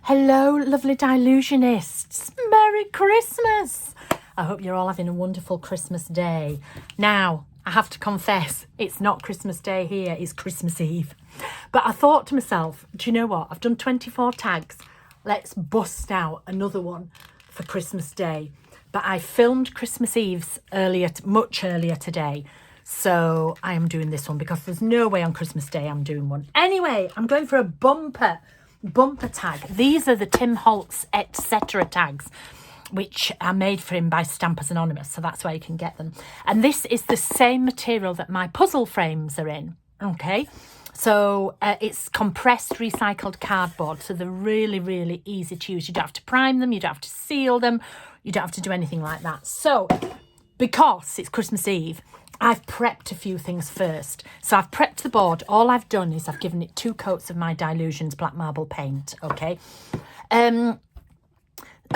Hello, lovely Dylusionists. Merry Christmas. I hope you're all having a wonderful Christmas day. Now, I have to confess, it's not Christmas Day here, it's Christmas Eve. But I thought to myself, do you know what? I've done 24 tags. Let's bust out another one for Christmas Day. But I filmed Christmas Eve's much earlier today. So I am doing this one because there's no way on Christmas Day I'm doing one. Anyway, I'm going for a bumper tag. These are the Tim Holtz etc. tags, which are made for him by Stampers Anonymous, so that's where you can get them. And this is the same material that my puzzle frames are in. Okay, so it's compressed recycled cardboard, so they're really, really easy to use. You don't have to prime them, you don't have to seal them, you don't have to do anything like that. So because it's Christmas Eve, I've prepped a few things first. So I've prepped the board. All I've done is I've given it 2 coats of my Dylusions black marble paint, okay? A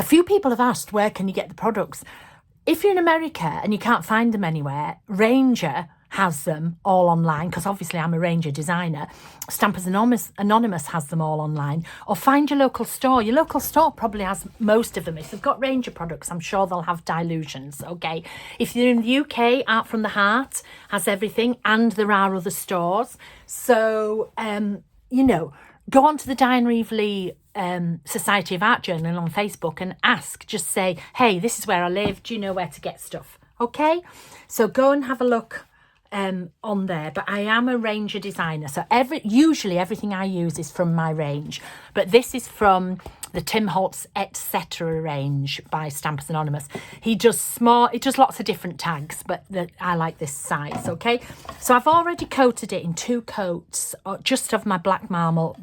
few people have asked, where can you get the products? If you're in America and you can't find them anywhere, Ranger has them all online, because obviously I'm a Ranger designer. Stampers Anonymous has them all online. Or find your local store. Your local store probably has most of them. If they've got Ranger products, I'm sure they'll have Dylusions, okay? If you're in the UK, Art from the Heart has everything, and there are other stores. So, you know, go on to the Diane Reevely Society of Art Journal on Facebook and ask. Just say, hey, this is where I live. Do you know where to get stuff? Okay? So go and have a look on there. But I am a Ranger designer, so usually everything I use is from my range, but this is from the Tim Holtz etc. range by Stampers Anonymous. He does lots of different tags, but I like this size. Okay, so I've already coated it in 2 coats just of my black marble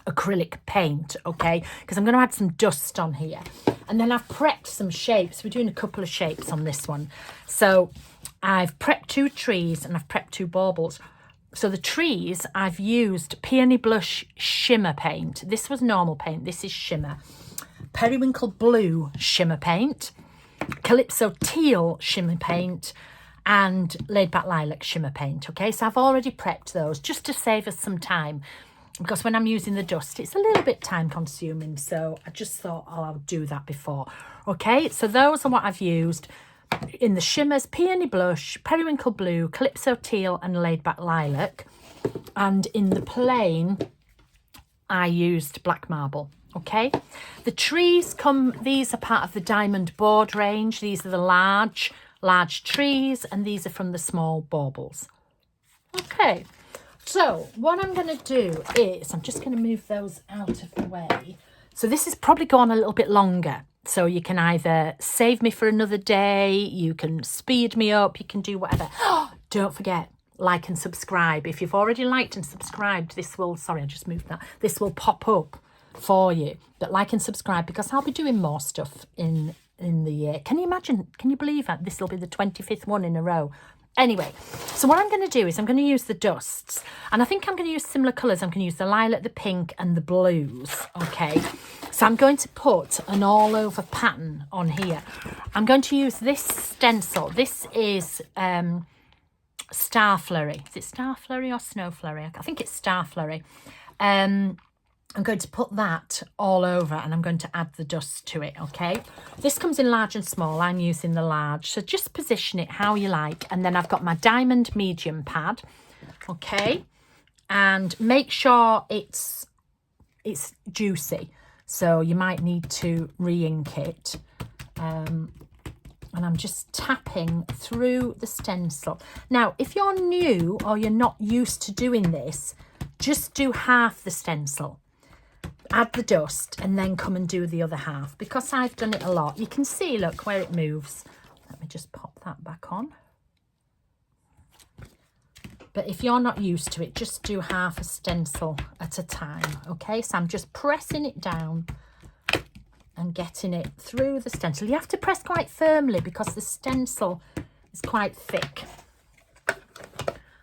acrylic paint, okay, because I'm going to add some dust on here. And then I've prepped some shapes. We're doing a couple of shapes on this one. So I've prepped 2 trees and I've prepped 2 baubles. So the trees, I've used Peony Blush shimmer paint. This was normal paint. This is shimmer. Periwinkle Blue shimmer paint. Calypso Teal shimmer paint. And Laid Back Lilac shimmer paint. Okay, so I've already prepped those just to save us some time, because when I'm using the dust, it's a little bit time consuming. So I just thought, I'll do that before. Okay, so those are what I've used. In the shimmers, Peony Blush, Periwinkle Blue, Calypso Teal and Laid Back Lilac. And in the plain, I used black marble. Okay, the trees these are part of the Diamond Board range. These are the large trees, and these are from the small baubles. Okay. So what I'm going to do is, I'm just going to move those out of the way. So this is probably gone a little bit longer. So you can either save me for another day, you can speed me up, you can do whatever. Don't forget, like and subscribe. If you've already liked and subscribed, this will pop up for you. But like and subscribe, because I'll be doing more stuff in the year. Can you imagine? Can you believe that this will be the 25th one in a row? Anyway, so what I'm going to do is I'm going to use the dusts, and I think I'm going to use similar colours. I'm going to use the lilac, the pink and the blues, okay? So I'm going to put an all-over pattern on here. I'm going to use this stencil. This is Star Flurry. Is it Star Flurry or Snow Flurry? I think it's Star Flurry. I'm going to put that all over, and I'm going to add the dust to it, okay? This comes in large and small. I'm using the large, so just position it how you like. And then I've got my diamond medium pad, okay? And make sure it's juicy, so you might need to re-ink it. And I'm just tapping through the stencil. Now, if you're new or you're not used to doing this, just do half the stencil. Add the dust and then come and do the other half, because I've done it a lot. You can see, look, where it moves. Let me just pop that back on. But if you're not used to it, just do half a stencil at a time, okay? So I'm just pressing it down and getting it through the stencil. You have to press quite firmly because the stencil is quite thick.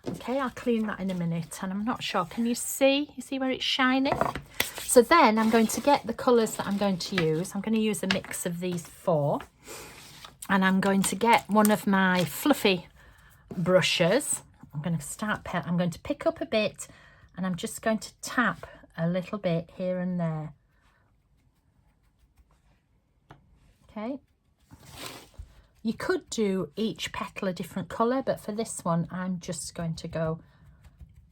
Okay, I'll clean that in a minute, and I'm not sure. Can you see? You see where it's shining? So then I'm going to get the colours that I'm going to use. I'm going to use a mix of these 4. And I'm going to get one of my fluffy brushes. I'm going to pick up a bit, and I'm just going to tap a little bit here and there. Okay. You could do each petal a different colour, but for this one, I'm just going to go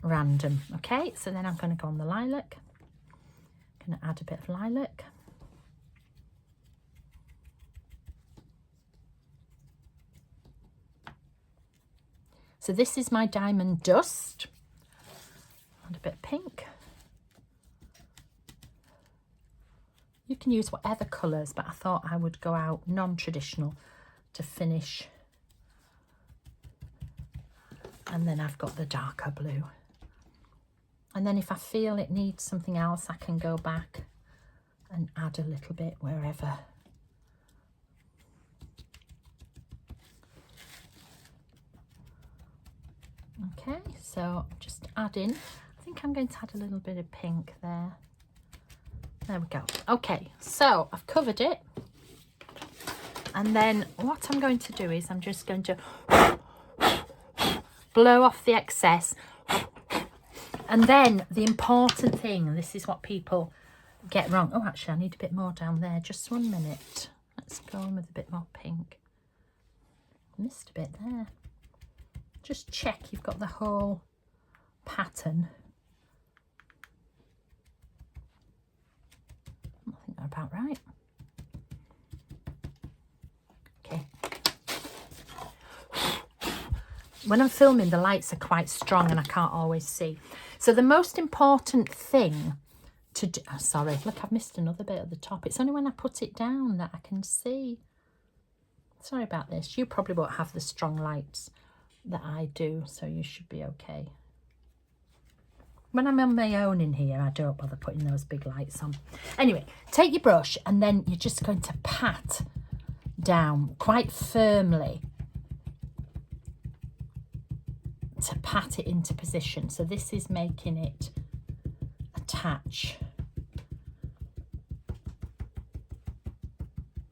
random. Okay, so then I'm going to go on the lilac. I'm going to add a bit of lilac. So this is my diamond dust. Add a bit of pink. You can use whatever colours, but I thought I would go out non-traditional to finish. And then I've got the darker blue. And then if I feel it needs something else, I can go back and add a little bit wherever. Okay, so just add in. I think I'm going to add a little bit of pink there. There we go. Okay, so I've covered it. And then what I'm going to do is I'm just going to blow off the excess. And then the important thing, and this is what people get wrong. Oh, actually, I need a bit more down there. Just 1 minute. Let's go on with a bit more pink. Missed a bit there. Just check you've got the whole pattern. I think they're about right. Okay. When I'm filming, the lights are quite strong and I can't always see. So the most important thing to do... Oh, sorry, look, I've missed another bit at the top. It's only when I put it down that I can see. Sorry about this. You probably won't have the strong lights that I do, so you should be okay. When I'm on my own in here, I don't bother putting those big lights on. Anyway, take your brush and then you're just going to pat down quite firmly to pat it into position. So this is making it attach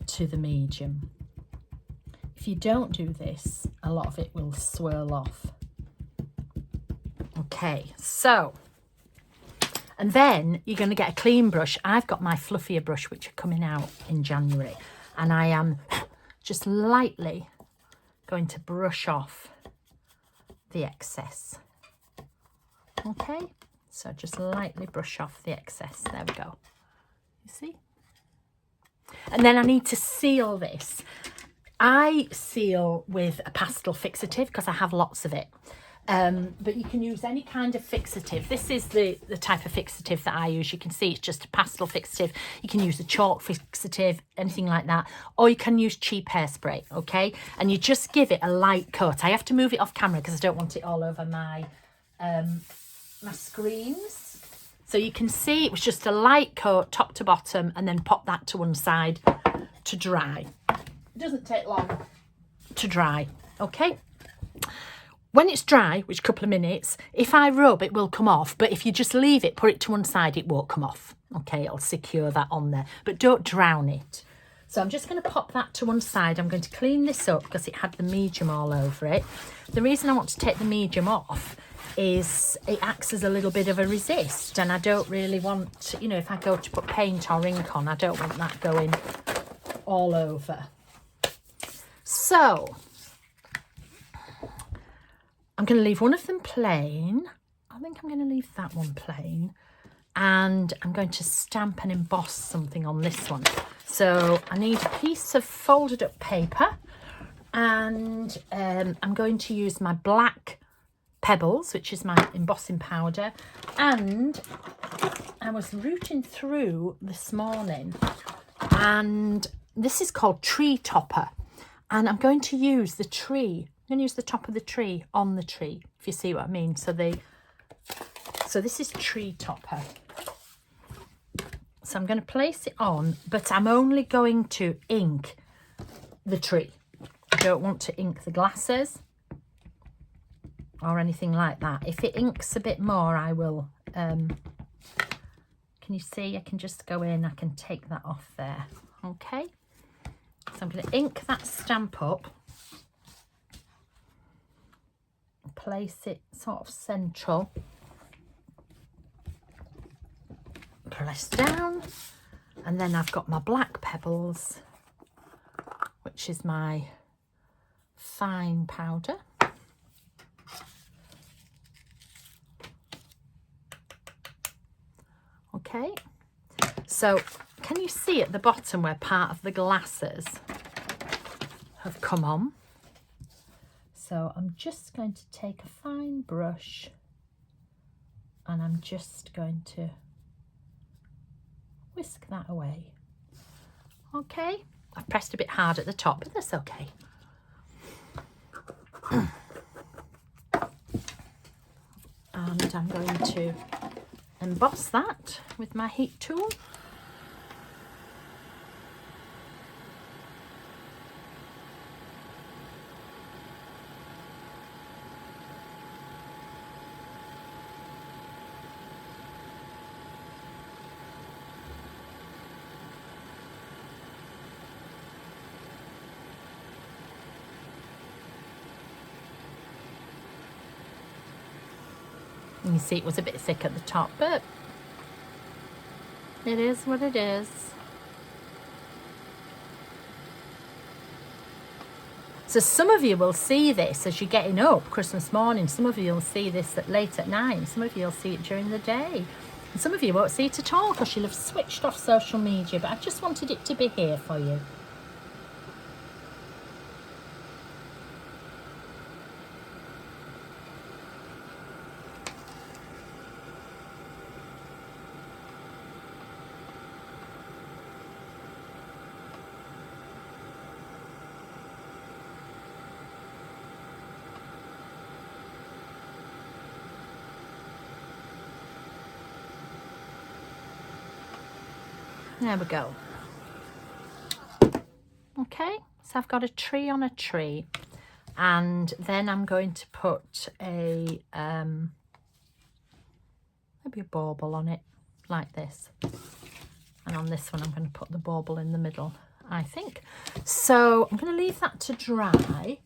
to the medium. If you don't do this, a lot of it will swirl off. Okay, so, and then you're going to get a clean brush. I've got my fluffier brush, which are coming out in January, and I am just lightly going to brush off the excess. Okay, so just lightly brush off the excess. There we go. You see? And then I need to seal this. I seal with a pastel fixative because I have lots of it. But you can use any kind of fixative. This is the type of fixative that I use. You can see it's just a pastel fixative. You can use a chalk fixative, anything like that. Or you can use cheap hairspray, okay? And you just give it a light coat. I have to move it off camera because I don't want it all over my, my screens. So you can see it was just a light coat, top to bottom, and then pop that to one side to dry. It doesn't take long to dry, okay? When it's dry, which a couple of minutes, if I rub, it will come off. But if you just leave it, put it to one side, it won't come off. Okay, it'll secure that on there. But don't drown it. So I'm just going to pop that to one side. I'm going to clean this up because it had the medium all over it. The reason I want to take the medium off is it acts as a little bit of a resist. And I don't really want, you know, if I go to put paint or ink on, I don't want that going all over. So I'm going to leave one of them plain. I think I'm going to leave that one plain. And I'm going to stamp and emboss something on this one. So I need a piece of folded up paper. And I'm going to use my black pebbles, which is my embossing powder. And I was rooting through this morning. And this is called Tree Topper. And I'm going to use the tree. I'm going to use the top of the tree on the tree, if you see what I mean. So this is Tree Topper. So I'm going to place it on, but I'm only going to ink the tree. I don't want to ink the glasses or anything like that. If it inks a bit more, I will, can you see? I can just go in, I can take that off there. Okay. So I'm going to ink that stamp up. Place it sort of central. press down, and then I've got my black pebbles, which is my fine powder. Okay, so can you see at the bottom where part of the glasses have come on? So I'm just going to take a fine brush and I'm just going to whisk that away. Okay, I pressed a bit hard at the top, but that's okay. And I'm going to emboss that with my heat tool. You see it was a bit thick at the top, but it is what it is. So some of you will see this as you're getting up Christmas morning. Some of you will see this late at night. Some of you will see it during the day. And some of you won't see it at all because you'll have switched off social media. But I just wanted it to be here for you. There we go. Okay, so I've got a tree on a tree, and then I'm going to put a maybe a bauble on it like this, and on this one I'm going to put the bauble in the middle, I think. So I'm going to leave that to dry,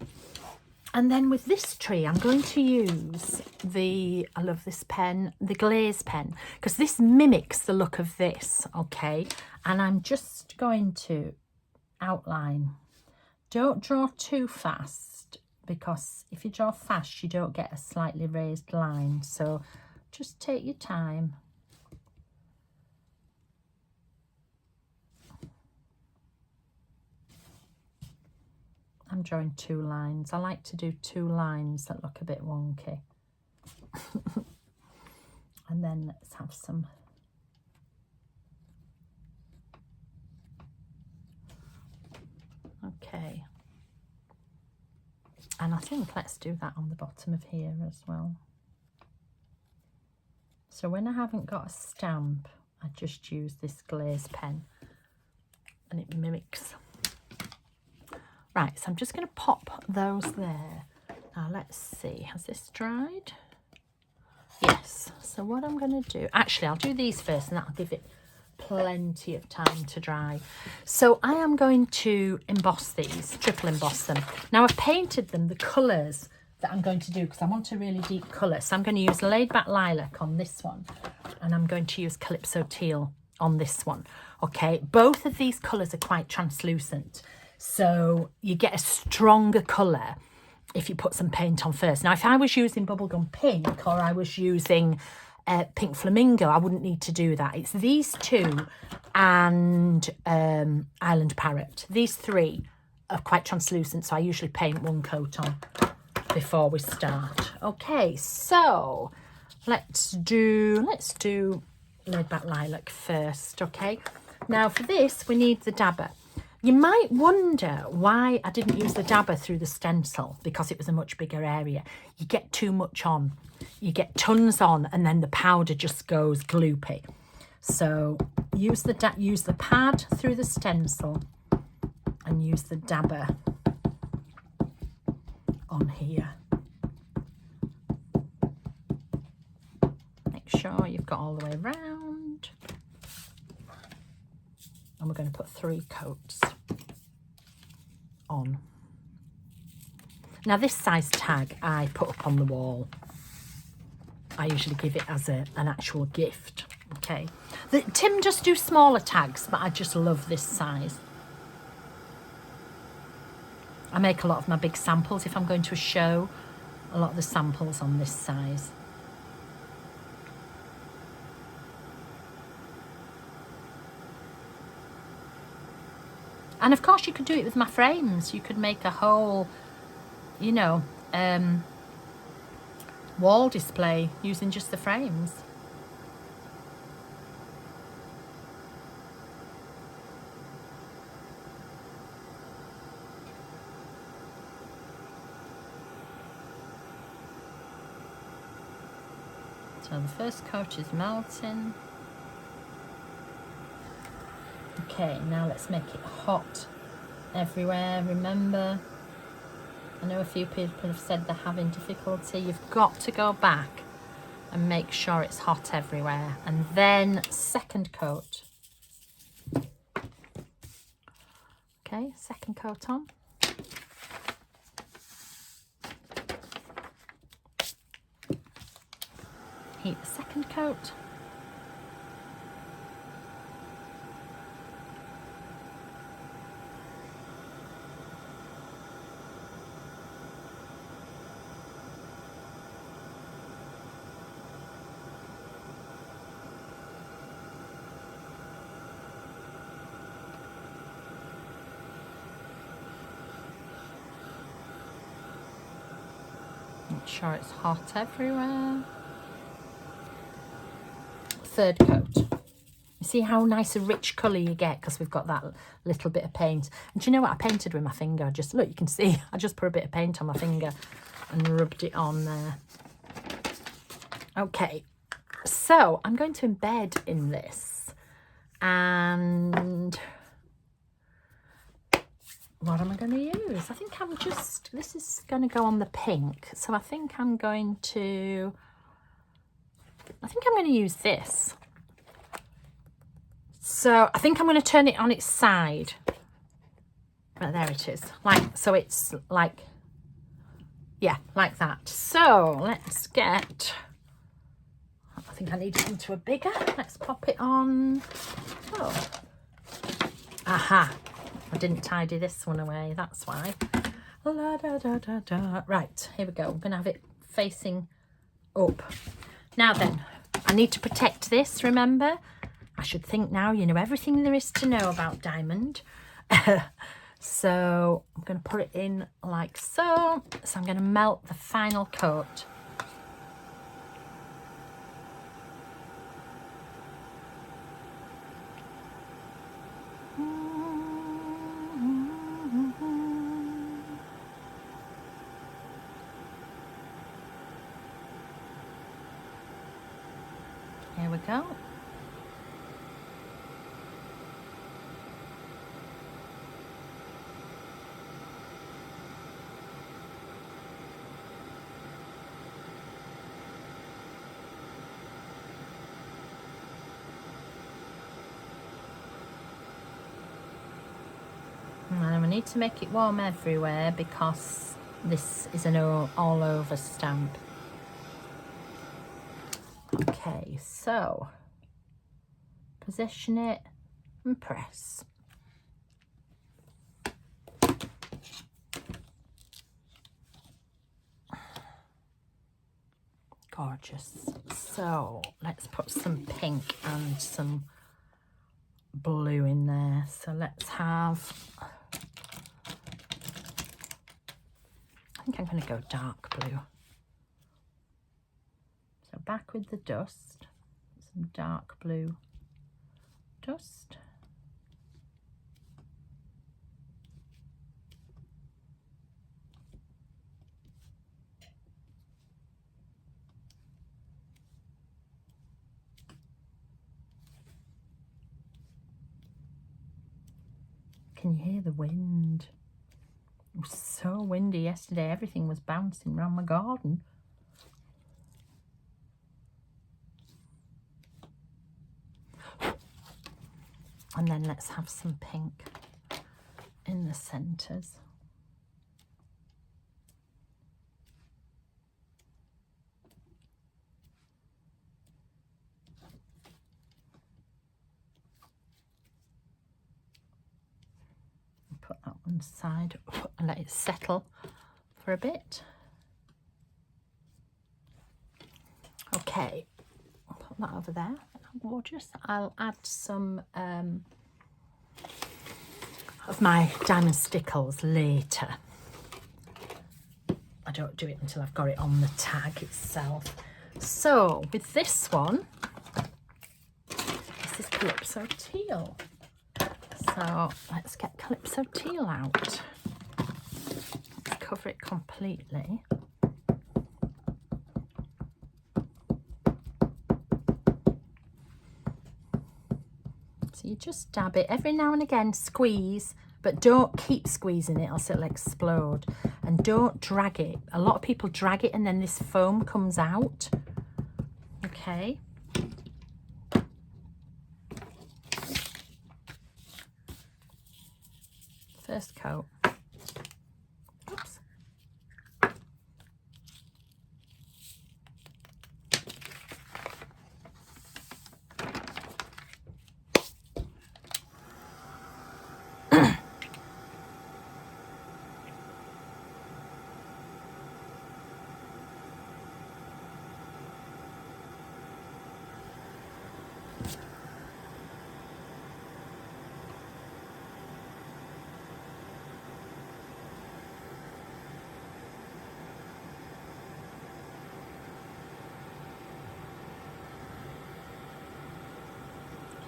and then with this tree I'm going to use the, I love this pen, the glaze pen, because this mimics the look of this, okay? And I'm just going to outline. Don't draw too fast, because if you draw fast you don't get a slightly raised line, so just take your time. I'm drawing 2 lines. I like to do 2 lines that look a bit wonky. And then let's have some okay. And I think let's do that on the bottom of here as well. So when I haven't got a stamp, I just use this glaze pen and it mimics. Right, so I'm just going to pop those there. Now let's see, has this dried? Yes. So what I'm going to do, actually I'll do these first and that'll give it plenty of time to dry. So I am going to emboss these, triple emboss them. Now I've painted them the colours that I'm going to do because I want a really deep colour. So I'm going to use laid back lilac on this one, and I'm going to use calypso teal on this one. Okay, both of these colours are quite translucent, so you get a stronger colour if you put some paint on first. Now if I was using bubblegum pink or I was using pink flamingo, I wouldn't need to do that. It's these two and Island Parrot. These three are quite translucent, so I usually paint one coat on before we start. Okay, so let's do laid back lilac first. Okay, now for this we need the dabber. You might wonder why I didn't use the dabber through the stencil, because it was a much bigger area. You get too much on. You get tons on and then the powder just goes gloopy. So use the pad through the stencil and use the dabber on here. Make sure you've got all the way around. And we're going to put 3 coats on. Now this size tag I put up on the wall. I usually give it as an actual gift, Okay. Tim just do smaller tags, but I just love this size. I make a lot of my big samples if I'm going to a show. A lot of the samples on this size. And of course you could do it with my frames. You could make a whole, you know, wall display using just the frames. So the first coat is melting. Okay, now let's make it hot everywhere. Remember, I know a few people have said they're having difficulty. You've got to go back and make sure it's hot everywhere. And then second coat. Okay, second coat on. Heat the second coat. Make sure it's hot everywhere. Third coat. You see how nice a rich colour you get because we've got that little bit of paint. And do you know what I painted with my finger? Just look, you can see I just put a bit of paint on my finger and rubbed it on there. Okay, so I'm going to embed in this. And what am I going to use? I think this is going to go on the pink. So I think I'm going to use this. So I think I'm going to turn it on its side. But there it is. So it's like, yeah, like that. So let's get, I think I need it into a bigger. Let's pop it on. Oh. Aha. I didn't tidy this one away, that's why. La, da, da, da, da. Right, here we go. I'm going to have it facing up. Now then, I need to protect this, remember? I should think now you know everything there is to know about diamond. So I'm going to put it in like so. So I'm going to melt the final coat. Here we go. And we need to make it warm everywhere because this is an all over stamp. Okay, so position it and press. Gorgeous. So let's put some pink and some blue in there. So let's have, I think I'm going to go dark blue. So back with the dust, some dark blue dust. Can you hear the wind? It was so windy yesterday, everything was bouncing around my garden. And then let's have some pink in the centres. one side and let it settle for a bit. Okay, I'll put that over there. Gorgeous. I'll add some of my diamond stickles later. I don't do it until I've got it on the tag itself. So with this one, this is Calypso Teal. So let's get Calypso Teal out. Let's cover it completely. So you just dab it every now and again, squeeze, but don't keep squeezing it, else it'll explode. And don't drag it. A lot of people drag it and then this foam comes out. Okay. First coat. Oops.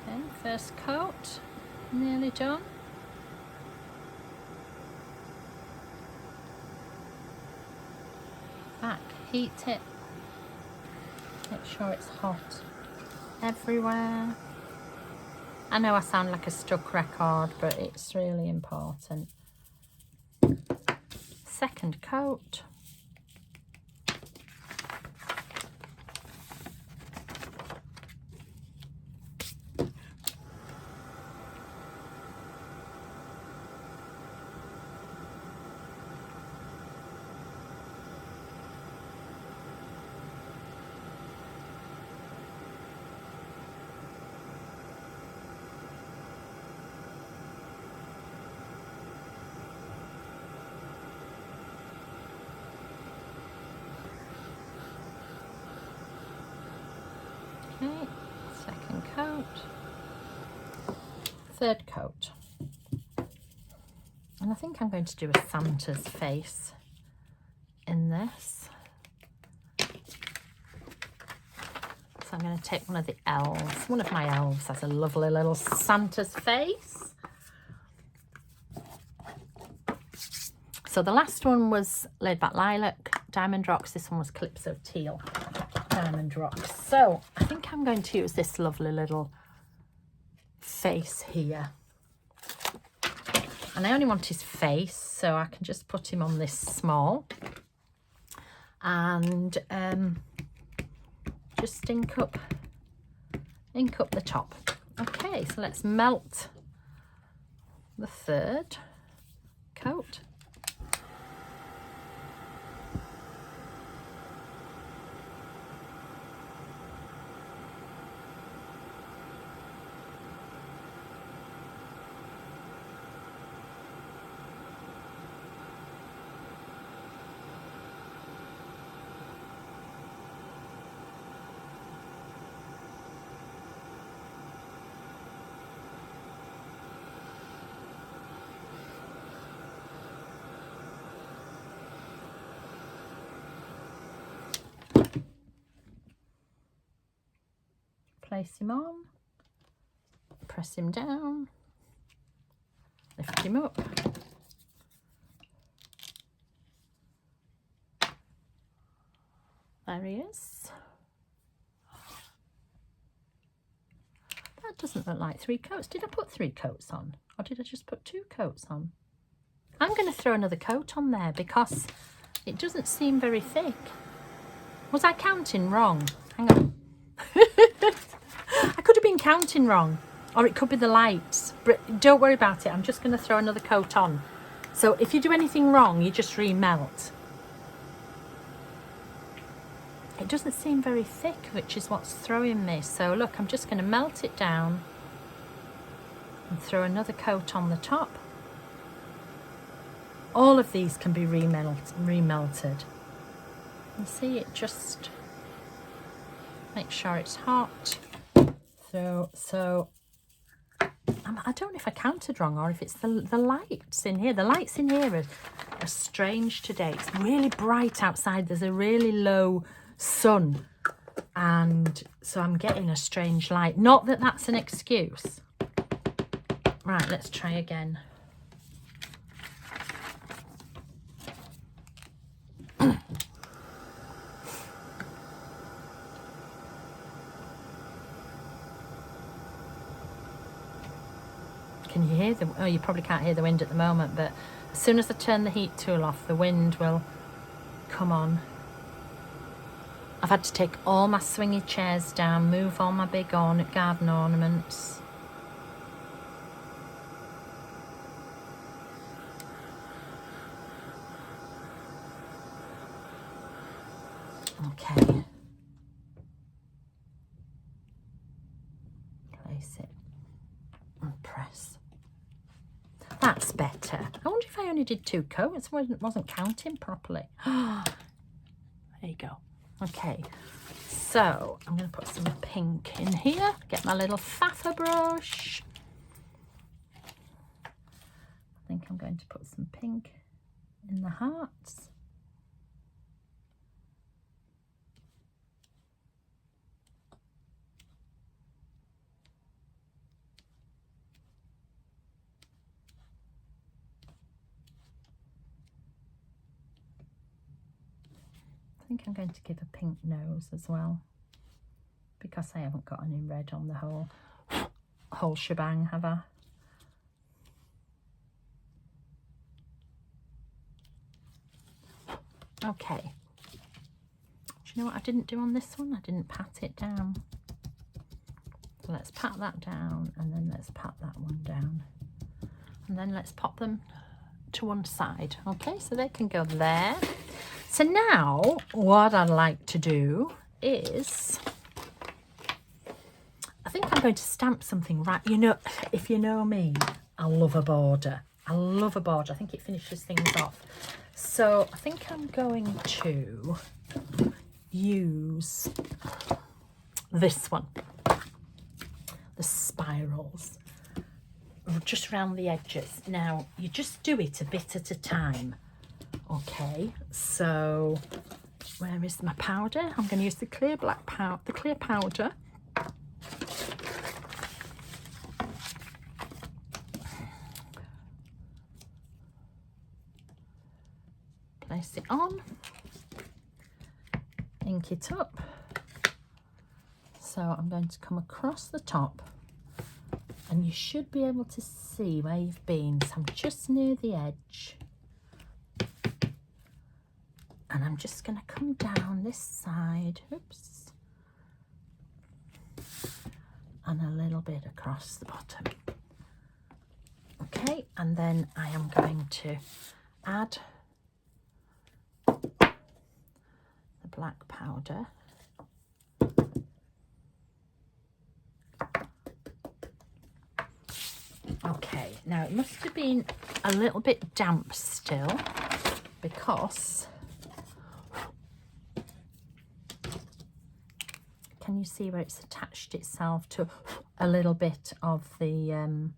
Okay, first coat, nearly done. Back, heat it. Make sure it's hot everywhere. I know I sound like a stuck record, but it's really important. Second coat. Okay, second coat, third coat, and I think I'm going to do a Santa's face in this. So I'm going to take one of the elves. One of my elves has a lovely little Santa's face. So the last one was Laid Back Lilac, Diamond Rocks. This one was Calypso Teal, Diamond Rocks. So I think I'm going to use this lovely little face here. And I only want his face, so I can just put him on this small. And just ink up the top. Okay, so let's melt the third coat. Place him on, press him down, lift him up. There he is. That doesn't look like 3 coats. Did I put 3 coats on? Or did I just put 2 coats on? I'm going to throw another coat on there because it doesn't seem very thick. Was I counting wrong? Hang on. I could have been counting wrong, or it could be the lights, but don't worry about it. I'm just going to throw another coat on. So if you do anything wrong, you just remelt. It doesn't seem very thick, which is what's throwing me. So look, I'm just going to melt it down and throw another coat on the top. All of these can be remelted. You see, it just make sure it's hot. So I don't know if I counted wrong or if it's the lights in here. The lights in here are strange today. It's really bright outside. There's a really low sun, and so I'm getting a strange light. Not that that's an excuse. Right, let's try again. Can you hear the... Oh, you probably can't hear the wind at the moment, but as soon as I turn the heat tool off, the wind will come on. I've had to take all my swingy chairs down, move all my big garden ornaments. Okay. Place it and press. That's better. I wonder if I only did 2 coats. Wasn't counting properly. There you go. Okay, so I'm going to put some pink in here. Get my little faffle brush. I think I'm going to put some pink in the hearts. I think I'm going to give a pink nose as well, because I haven't got any red on the whole shebang, have I? Okay. Do you know what I didn't do on this one? I didn't pat it down. So let's pat that down, and then let's pat that one down. And then let's pop them to one side. Okay, so they can go there. So now what I'd like to do is, I think I'm going to stamp something right. You know, if you know me, I love a border. I love a border. I think it finishes things off. So I think I'm going to use this one, the spirals, just around the edges. Now, you just do it a bit at a time. Okay, so where is my powder? I'm going to use the clear powder. Place it on, ink it up. So I'm going to come across the top, and you should be able to see where you've been. So I'm just near the edge. And I'm just going to come down this side, oops, and a little bit across the bottom. Okay, and then I am going to add the black powder. Okay, now it must have been a little bit damp still, because... Can you see where it's attached itself to a little bit of the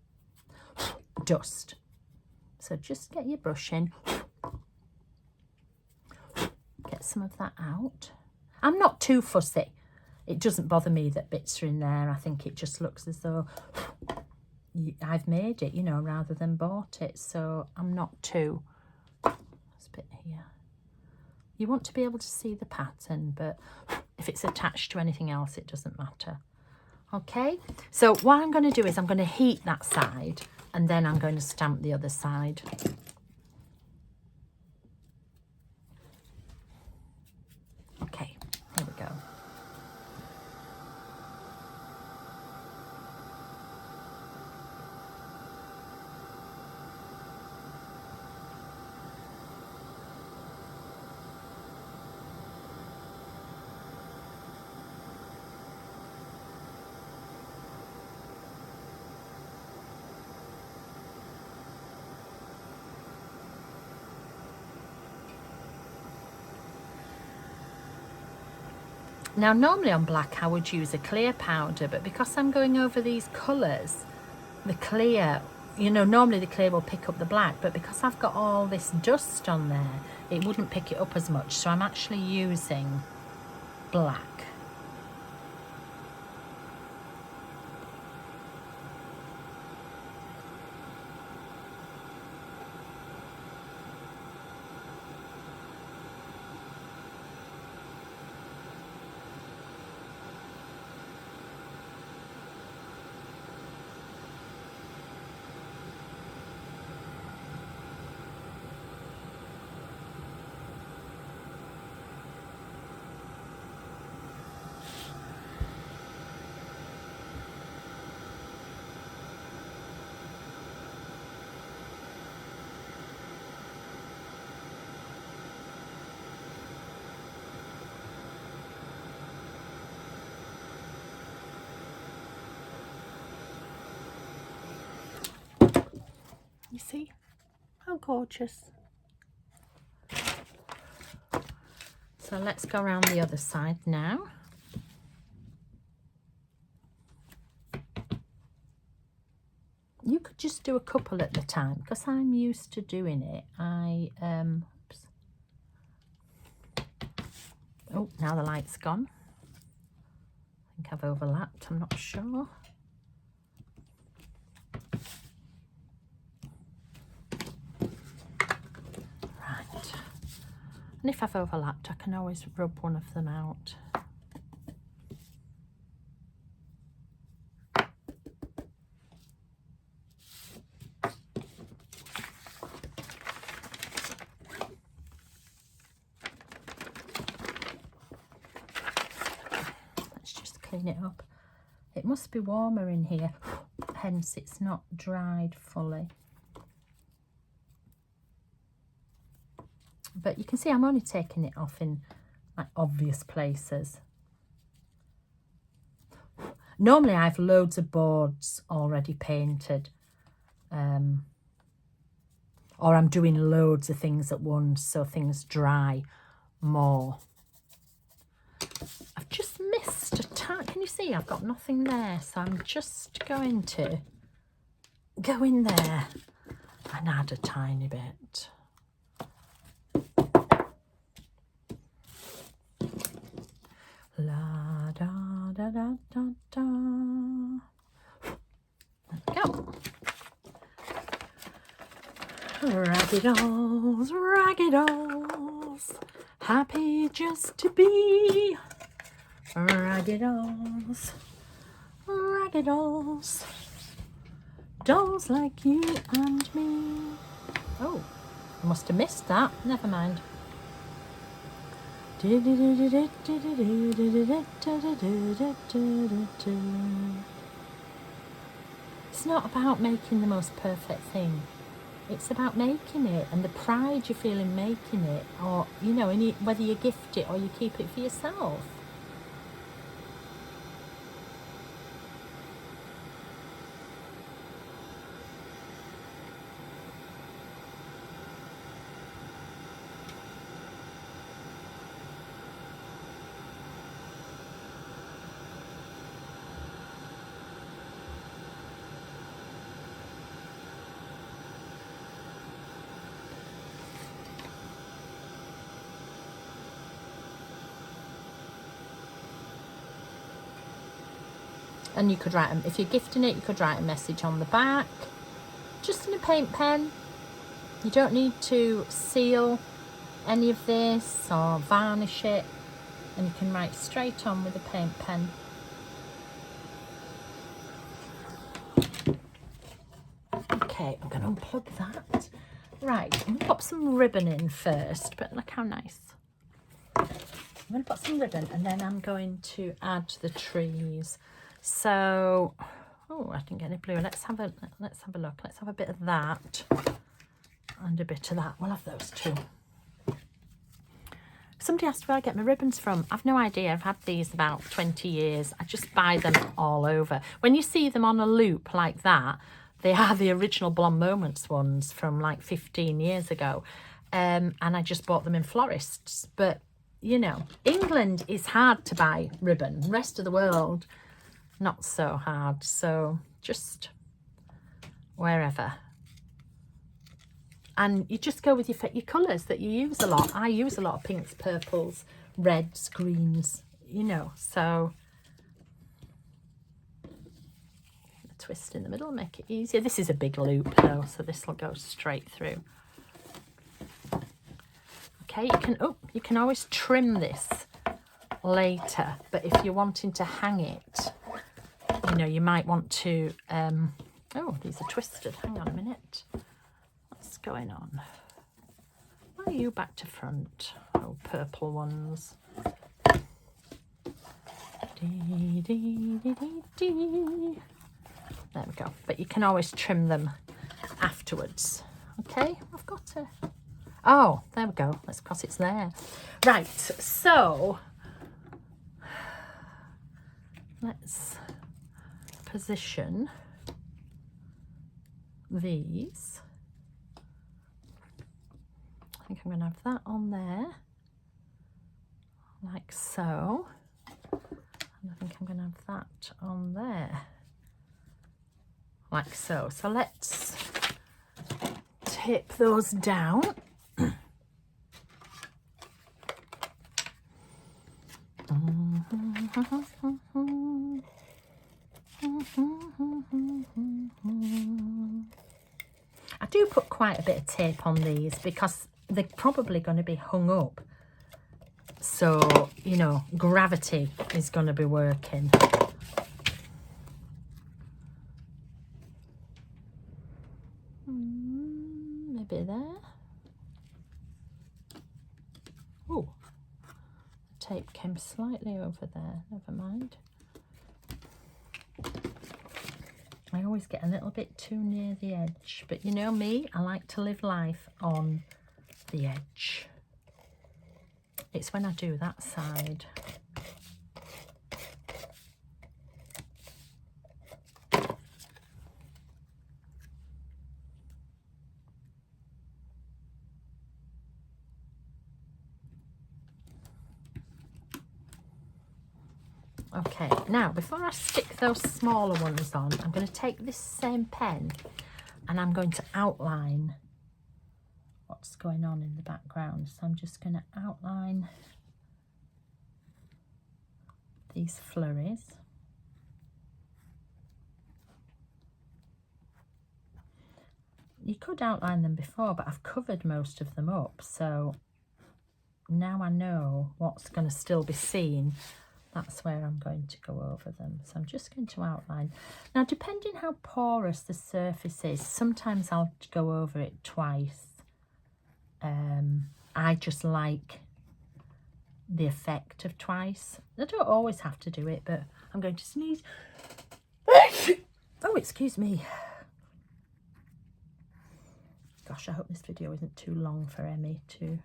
dust? So just get your brush in, get some of that out. I'm not too fussy. It doesn't bother me that bits are in there. I think it just looks as though I've made it, you know, rather than bought it. So I'm not too... This bit here. You want to be able to see the pattern, but if it's attached to anything else, it doesn't matter. Okay, so what I'm going to do is I'm going to heat that side, and then I'm going to stamp the other side. Okay, here we go. Now, normally on black, I would use a clear powder, but because I'm going over these colours, the clear, you know, normally the clear will pick up the black, but because I've got all this dust on there, it wouldn't pick it up as much. So I'm actually using black. You see how gorgeous. So let's go around the other side now. You could just do a couple at the time because I'm used to doing it. Oops. Oh, now the light's gone. I think I've overlapped, I'm not sure. And if I've overlapped, I can always rub one of them out. Let's just clean it up. It must be warmer in here, hence it's not dried fully. But you can see I'm only taking it off in like obvious places. Normally I have loads of boards already painted, or I'm doing loads of things at once so things dry more. I've just missed a tiny, can you see I've got nothing there, so I'm just going to go in there and add a tiny bit. La da da da da da. There we go. Raggy dolls, raggy dolls, happy just to be. Raggy dolls, raggy dolls, dolls like you and me. Oh, I must have missed that. Never mind. It's not about making the most perfect thing. It's about making it and the pride you feel in making it, or, you know, whether you gift it or you keep it for yourself. And you could write, if you're gifting it, you could write a message on the back, just in a paint pen. You don't need to seal any of this or varnish it, and you can write straight on with a paint pen. Okay, I'm going to unplug that. Right, I'm going to pop some ribbon in first, but look how nice. I'm going to put some ribbon and then I'm going to add the trees. So, oh, I didn't get any blue. Let's have a look. Let's have a bit of that and a bit of that. We'll have those two. Somebody asked where I get my ribbons from. I've no idea. I've had these about 20 years. I just buy them all over. When you see them on a loop like that, they are the original Blonde Moments ones from like 15 years ago. And I just bought them in florists. But you know, England is hard to buy ribbon. The rest of the world, not so hard. So just wherever. And you just go with your colours that you use a lot. I use a lot of pinks, purples, reds, greens, you know. So a twist in the middle, make it easier. This is a big loop though, so this will go straight through. Okay, you can always trim this later, but if you're wanting to hang it, you know, you might want to oh, these are twisted. Hang on a minute. What's going on? Why are you back to front? Oh, purple ones. Dee, dee, dee, dee, dee. There we go. But you can always trim them afterwards. Okay, I've got to... Oh, there we go. That's because it's there. Right, so let's position these. I think I'm going to have that on there, like so. And I think I'm going to have that on there, like so. So let's tip those down. I do put quite a bit of tape on these because they're probably going to be hung up. So, you know, gravity is going to be working. Maybe there. Oh, the tape came slightly over there. Never mind. I always get a little bit too near the edge, but you know me, I like to live life on the edge. It's when I do that side. Okay, now before I stick those smaller ones on, I'm going to take this same pen and I'm going to outline what's going on in the background. So I'm just going to outline these flurries. You could outline them before, but I've covered most of them up, so now I know what's going to still be seen. That's where I'm going to go over them. So I'm just going to outline. Now, depending how porous the surface is, sometimes I'll go over it twice. I just like the effect of twice. I don't always have to do it, but I'm going to sneeze. Oh, excuse me. Gosh, I hope this video isn't too long for Emmy to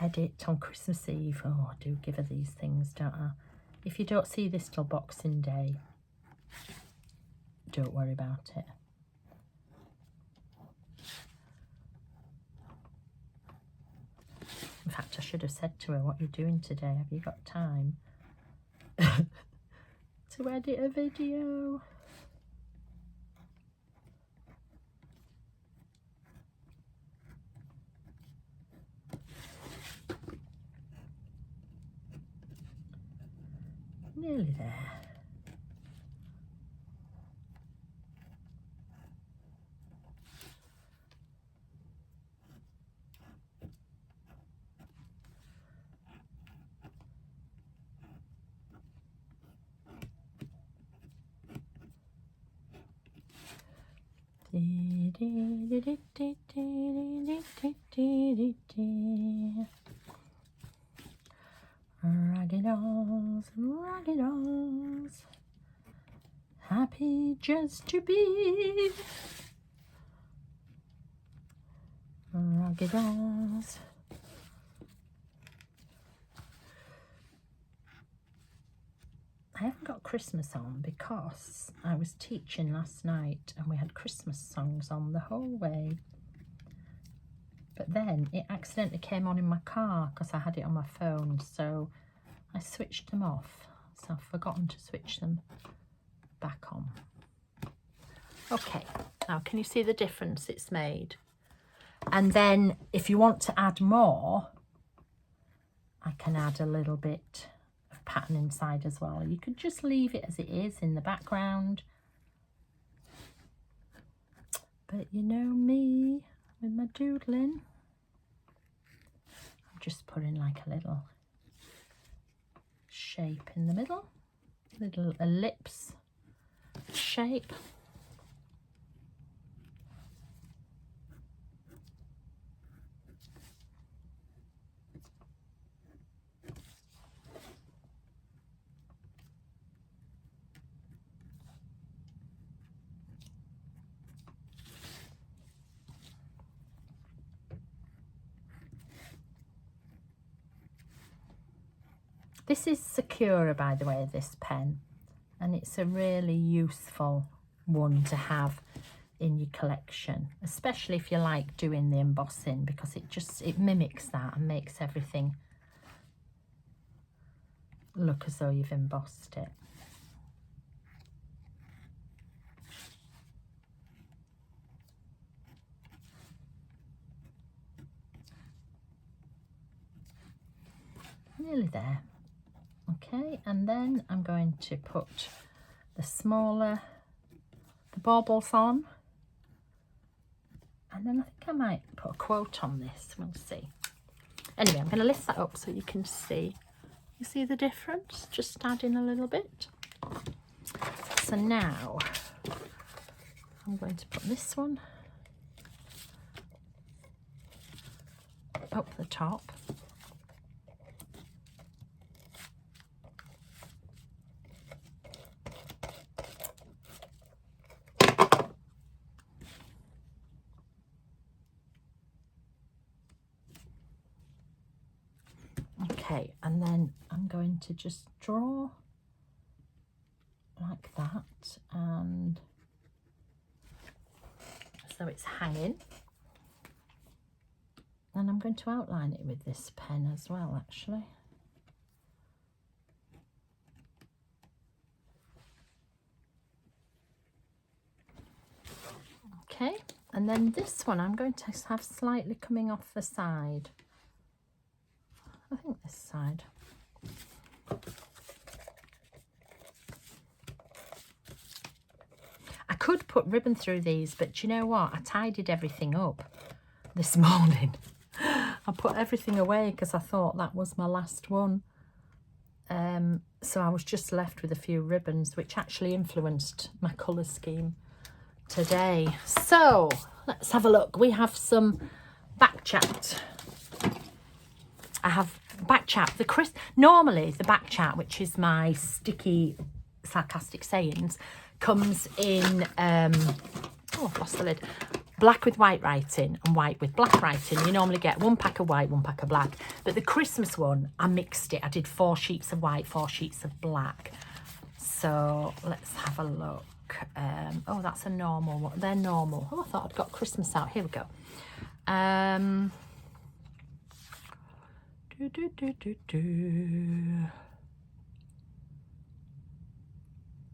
edit on Christmas Eve. Oh, I do give her these things, don't I? If you don't see this till Boxing Day, don't worry about it. In fact, I should have said to her, what are you doing today? Have you got time to edit a video? Nearly there. Raggy dolls, raggy dolls, happy just to be raggy dolls. I haven't got Christmas on because I was teaching last night and we had Christmas songs on the whole way. but then it accidentally came on in my car because I had it on my phone, so I switched them off. So I've forgotten to switch them back on. Okay, now can you see the difference it's made? And then if you want to add more, I can add a little bit of pattern inside as well. You could just leave it as it is in the background. But you know me with my doodling. I'm just putting like a little shape in the middle, little ellipse shape. This is Sakura, by the way, this pen, and it's a really useful one to have in your collection, especially if you like doing the embossing, because it mimics that and makes everything look as though you've embossed it. Nearly there. Okay, and then I'm going to put the baubles on, and then I think I might put a quote on this, we'll see. Anyway, I'm going to lift that up so you can see. You see the difference? Just adding a little bit. So now I'm going to put this one up the top. Okay, and then I'm going to just draw like that, and so it's hanging. And I'm going to outline it with this pen as well, actually. Okay, and then this one I'm going to have slightly coming off the side. I think this side. I could put ribbon through these, but do you know what? I tidied everything up this morning. I put everything away because I thought that was my last one. So I was just left with a few ribbons, which actually influenced my colour scheme today. So let's have a look. We have some back chat. I have back chat. Normally the back chat, which is my sticky sarcastic sayings, comes in oh, I've lost the lid. Black with white writing and white with black writing. You normally get 1 pack of white, 1 pack of black. But the Christmas one, I mixed it. I did 4 sheets of white, 4 sheets of black. So let's have a look. Oh, that's a normal one. They're normal. Oh, I thought I'd got Christmas out. Here we go.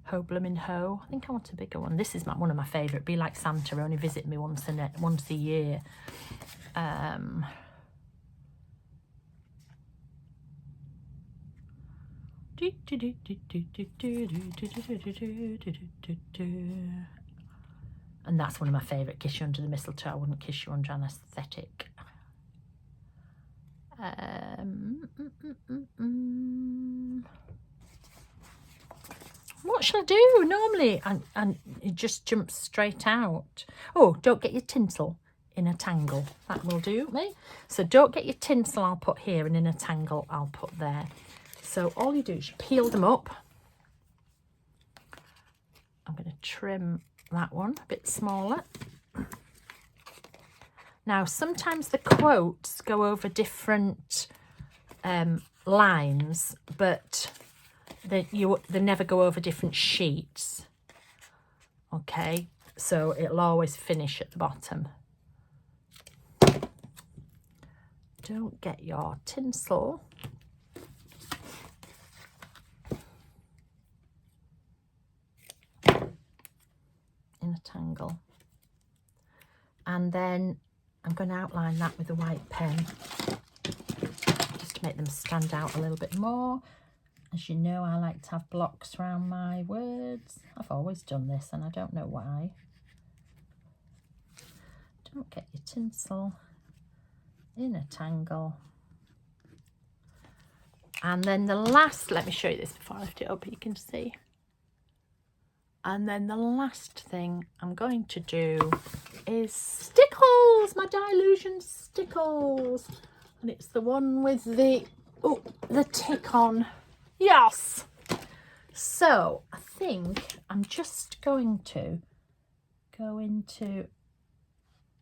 Ho bloomin' ho. I think I want a bigger one. This is one of my favourite. Be like Santa, only visit me once a year. And that's one of my favourite. Kiss you under the mistletoe. I wouldn't kiss you under anaesthetic. What shall I do? Normally, and it just jumps straight out. Oh, don't get your tinsel in a tangle. That will do me. So don't get your tinsel, I'll put here, and in a tangle, I'll put there. So all you do is you peel them up. I'm going to trim that one a bit smaller. Now, sometimes the quotes go over different lines, but they never go over different sheets. Okay, so it'll always finish at the bottom. don't get your tinsel in a tangle. And then I'm going to outline that with a white pen just to make them stand out a little bit more. As you know, I like to have blocks around my words. I've always done this and I don't know why. Don't get your tinsel in a tangle. And then the last, let me show you this before I lift it up, you can see. And then the last thing I'm going to do is stickles, my Dylusion stickles. And it's the one with the tick on. Yes. So I think I'm just going to go into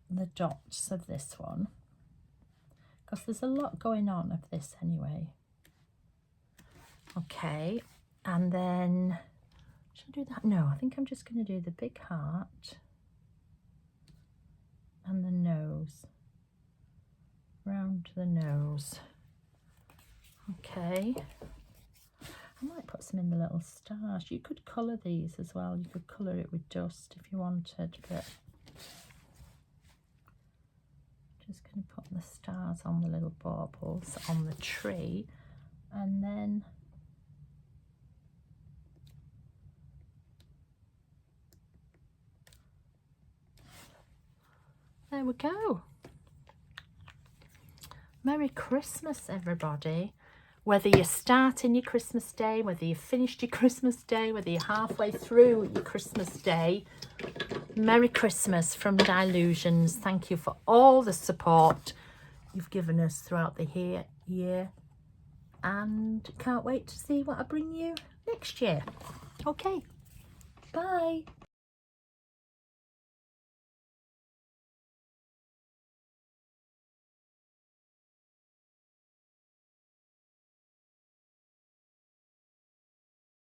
the dots of this one, because there's a lot going on of this anyway. Okay, and then should I do that? No, I think I'm just going to do the big heart and the nose, round the nose. Okay, I might put some in the little stars. You could colour these as well. You could colour it with dust if you wanted, but just going to put the stars on the little baubles on the tree, and then there we go. Merry Christmas, everybody. Whether you're starting your Christmas day, whether you've finished your Christmas day, whether you're halfway through your Christmas day, Merry Christmas from Dylusions. Thank you for all the support you've given us throughout the year. And can't wait to see what I bring you next year. Okay, bye.